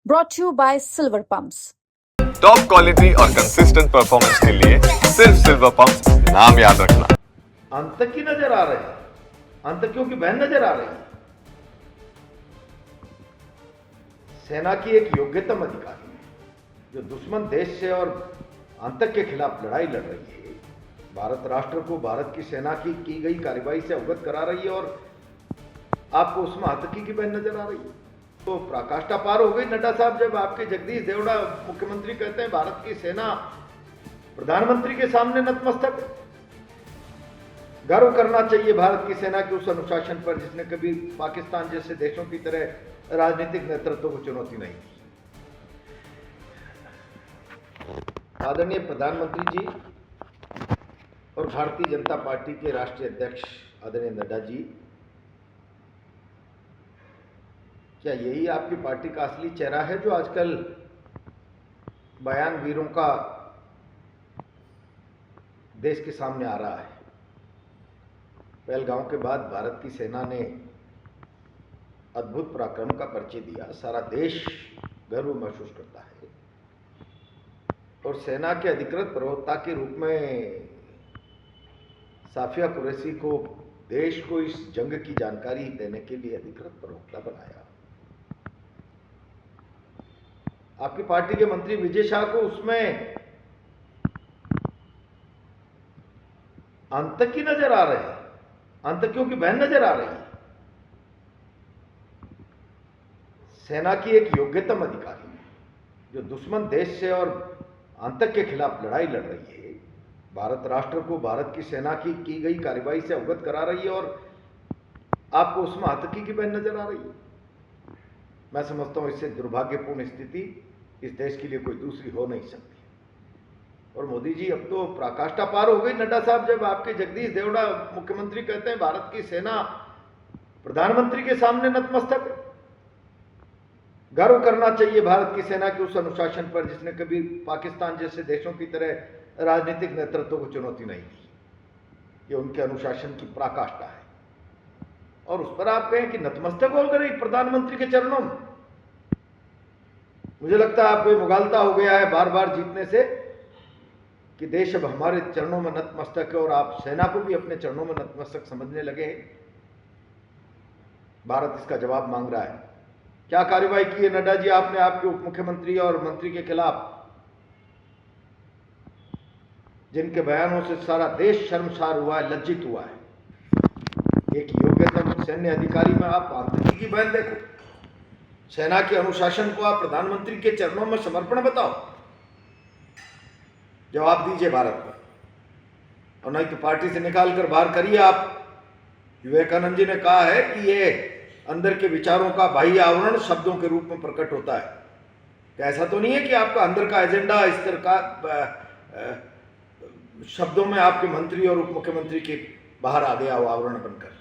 brought to you by Silver Pumps. Top quality और consistent performance के लिए सिर्फ सिल्वर पंप्स नाम याद रखना। आतंकी नजर आ रहे हैं, आतंकियों की बहन नजर आ रही है। सेना की एक योग्यतम अधिकारी जो दुश्मन देश से और आतंक के खिलाफ लड़ाई लड़ रही है, भारत राष्ट्र को भारत की सेना की गई कार्रवाई से अवगत करा रही है और आपको उसमें आतंकी की बहन नजर आ रही है, तो पराकाष्ठा पार हो गई नड्डा साहब जब आपके जगदीश देवड़ा मुख्यमंत्री कहते हैं भारत की सेना प्रधानमंत्री के सामने नतमस्तक। गर्व करना चाहिए भारत की सेना के उस अनुशासन पर जिसने कभी पाकिस्तान जैसे देशों की तरह राजनीतिक नेतृत्व को चुनौती नहीं दी। आदरणीय प्रधानमंत्री जी और भारतीय जनता पार्टी के राष्ट्रीय अध्यक्ष आदरणीय नड्डा जी, क्या यही आपकी पार्टी का असली चेहरा है जो आजकल बयान वीरों का देश के सामने आ रहा है? पहलगांव के बाद भारत की सेना ने अद्भुत पराक्रम का परिचय दिया, सारा देश गर्व महसूस करता है और सेना के अधिकृत प्रवक्ता के रूप में साफिया कुरैशी को देश को इस जंग की जानकारी देने के लिए अधिकृत प्रवक्ता बनाया। आपकी पार्टी के मंत्री विजय शाह को उसमें आतंकी नजर आ रहे हैं, आतंकियों की बहन नजर आ रही है। सेना की एक योग्यतम अधिकारी जो दुश्मन देश से और आतंक के खिलाफ लड़ाई लड़ रही है, भारत राष्ट्र को भारत की सेना की गई कार्रवाई से अवगत करा रही है और आपको उसमें आतंकी की बहन नजर आ रही है। मैं समझता हूं इससे दुर्भाग्यपूर्ण स्थिति इस देश के लिए कोई दूसरी हो नहीं सकती। और मोदी जी, अब तो पराकाष्ठा पार हो गई नड्डा साहब जब आपके जगदीश देवड़ा मुख्यमंत्री कहते हैं भारत की सेना प्रधानमंत्री के सामने नतमस्तक। गर्व करना चाहिए भारत की सेना के उस अनुशासन पर जिसने कभी पाकिस्तान जैसे देशों की तरह राजनीतिक नेतृत्व को चुनौती नहीं दी। ये उनके अनुशासन की पराकाष्ठा है और उस पर आप कहें कि नतमस्तक होकर एक प्रधानमंत्री के चरणों में। मुझे लगता है आपको मुगालता हो गया है बार बार जीतने से कि देश अब हमारे चरणों में नतमस्तक है और आप सेना को भी अपने चरणों में नतमस्तक समझने लगे हैं। भारत इसका जवाब मांग रहा है। क्या कार्रवाई की है नड्डा जी आपने आपके उप मुख्यमंत्री और मंत्री के खिलाफ, जिनके बयानों से सारा देश शर्मसार हुआ है, लज्जित हुआ है? एक योग्यतम सैन्य अधिकारी में आप आतंकी की बहन देखो, सेना के अनुशासन को आप प्रधानमंत्री के चरणों में समर्पण बताओ। जवाब दीजिए भारत पर, और नहीं तो पार्टी से निकाल कर बाहर करिए। आप विवेकानंद जी ने कहा है कि ये अंदर के विचारों का बाह्य आवरण शब्दों के रूप में प्रकट होता है। तो ऐसा तो नहीं है कि आपका अंदर का एजेंडा इस तरह का शब्दों में आपके मंत्री और उप मुख्यमंत्री के बाहर आ गया आवरण बनकर।